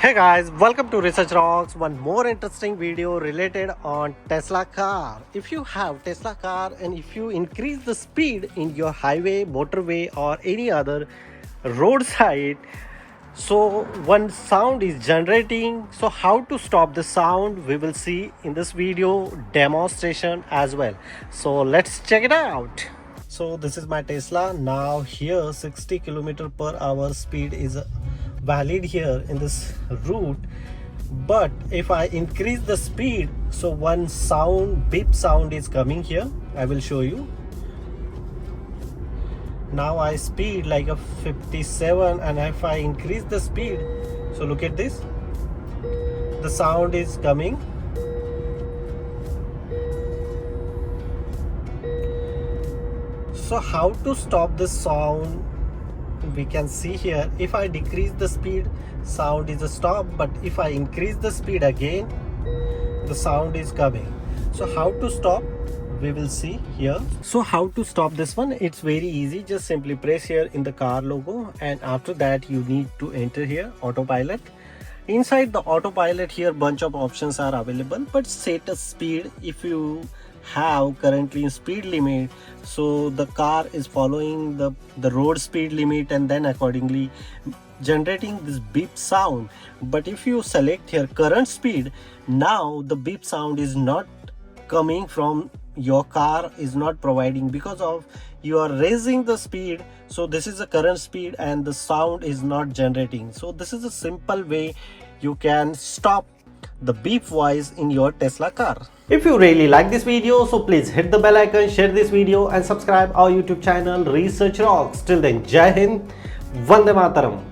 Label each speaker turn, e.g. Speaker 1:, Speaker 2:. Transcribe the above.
Speaker 1: Hey guys, welcome to Research Rocks. One more interesting video related on Tesla car. If you have Tesla car and if you increase the speed in your highway, motorway or any other roadside, so one sound is generating. So how to stop the sound we will see in this video demonstration as well. So let's check it out. So this is my Tesla. Now here 60 km/h speed is valid here in this route, but if I increase the speed, so one sound, beep sound is coming here. I will show you. Now I speed like a 57, and if I increase the speed, so look at this, the sound is coming. So how to stop this sound, we can see here. If I decrease the speed, sound is a stop, but if I increase the speed again, the sound is coming. So how to stop, we will see here. So how to stop this one, it's very easy. Just simply press here in the car logo, and after that you need to enter here autopilot. Inside the autopilot here bunch of options are available, but set a speed. If you have currently speed limit, so the car is following the road speed limit and then accordingly generating this beep sound. But if you select here current speed, now the beep sound is not coming from your car, is not providing, because of you are raising the speed. So this is the current speed and the sound is not generating. So this is a simple way you can stop the beep voice in your Tesla car. If you really like this video, so please hit the bell icon, share this video and subscribe our YouTube channel Research Rocks. Till then, Jai Hind, Vande Mataram.